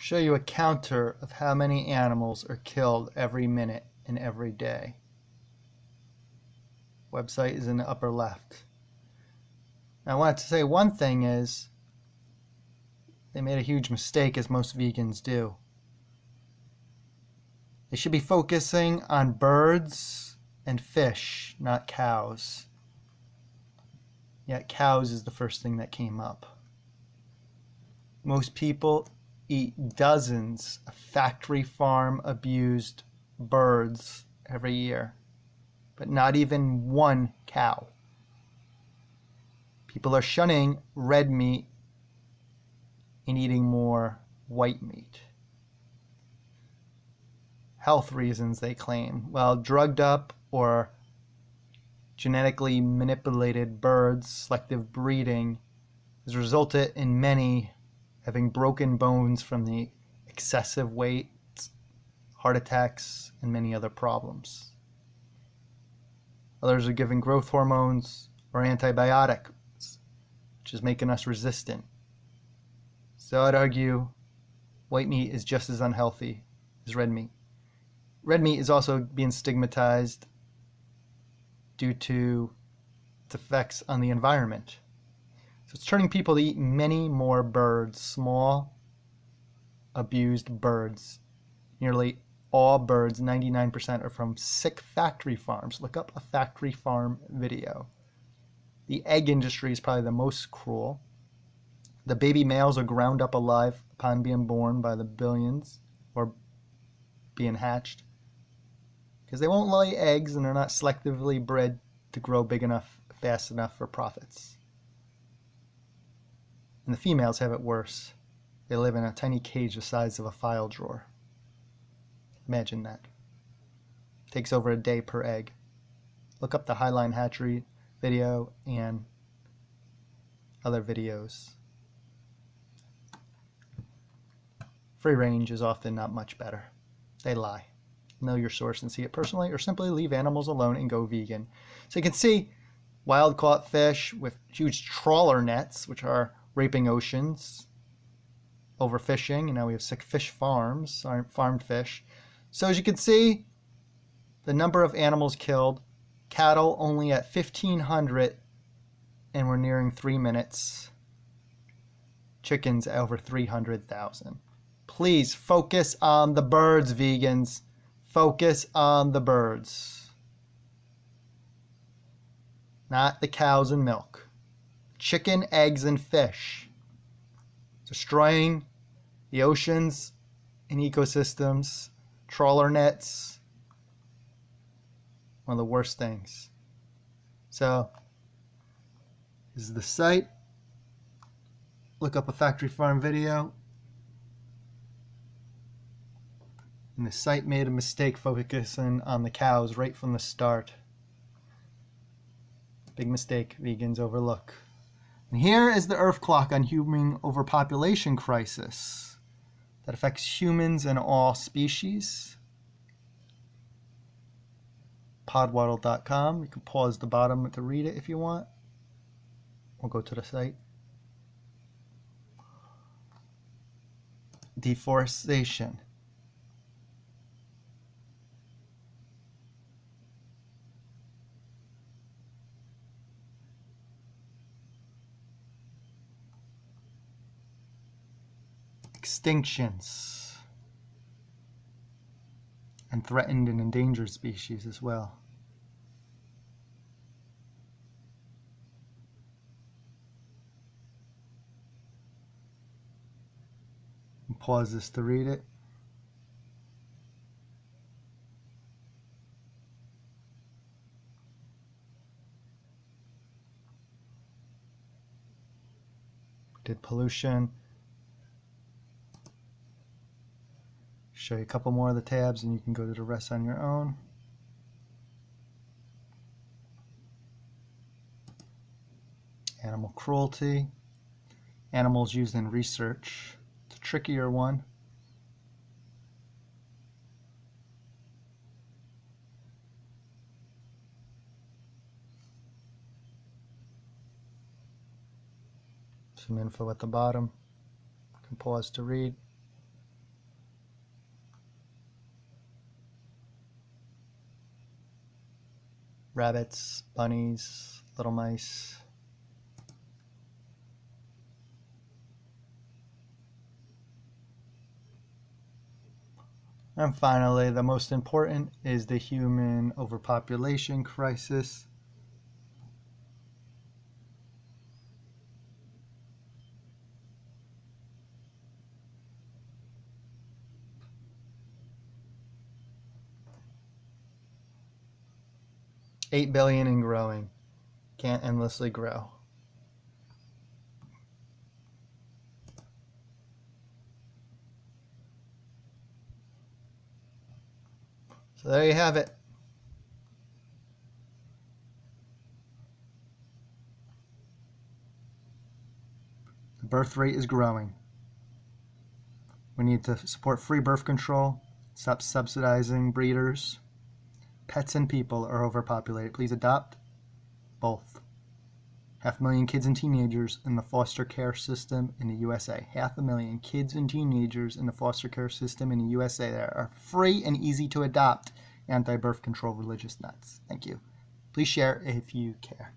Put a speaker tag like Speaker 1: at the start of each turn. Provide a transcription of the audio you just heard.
Speaker 1: show you a counter of how many animals are killed every minute and every day. Website is in the upper left. Now, I wanted to say one thing is they made a huge mistake, as most vegans do. They should be focusing on birds and fish, not cows. Yet cows is the first thing that came up. Most people eat dozens of factory farm abused birds every year, but not even one cow. People are shunning red meat and eating more white meat. Health reasons, they claim. Well, drugged up or genetically manipulated birds, selective breeding, has resulted in many having broken bones from the excessive weight, heart attacks, and many other problems. Others are given growth hormones or antibiotics, which is making us resistant. So I'd argue white meat is just as unhealthy as red meat. Red meat is also being stigmatized due to its effects on the environment. So it's turning people to eat many more birds, small, abused birds. Nearly all birds, 99%, are from sick factory farms. Look up a factory farm video. The egg industry is probably the most cruel. The baby males are ground up alive upon being born by the billions, or being hatched, because they won't lay eggs and they're not selectively bred to grow big enough, fast enough for profits. And the females have it worse. They live in a tiny cage the size of a file drawer. Imagine that. It takes over a day per egg. Look up the Highline Hatchery video and other videos. Free range is often not much better. They lie. Know your source and see it personally, or simply leave animals alone and go vegan. So you can see wild caught fish with huge trawler nets, which are raping oceans, overfishing, and now we have sick fish farms, farmed fish. So as you can see, the number of animals killed, cattle only at 1,500, and we're nearing 3 minutes. Chickens over 300,000. Please focus on the birds, vegans. Focus on the birds, not the cows and milk. Chicken, eggs, and fish. Destroying the oceans and ecosystems, trawler nets, one of the worst things. So, this is the site. Look up a factory farm video. And the site made a mistake focusing on the cows right from the start. Big mistake vegans overlook. And here is the Earth clock on human overpopulation crisis that affects humans and all species. Podwaddle.com. You can pause the bottom to read it if you want. We'll go to the site. Deforestation. Extinctions, and threatened and endangered species as well. Pause this to read it. Did pollution. Show you a couple more of the tabs and you can go to the rest on your own. Animal cruelty. Animals used in research. It's a trickier one. Some info at the bottom. You can pause to read. rabbits, bunnies, little mice. And finally, the most important is the human overpopulation crisis. $8 billion and growing. Can't endlessly grow. So there you have it. The birth rate is growing. We need to support free birth control, stop subsidizing breeders. Pets and people are overpopulated. Please adopt both. 500,000 kids and teenagers in the foster care system in the USA. 500,000 kids and teenagers in the foster care system in the USA that are free and easy to adopt anti-birth control religious nuts. Thank you. Please share if you care.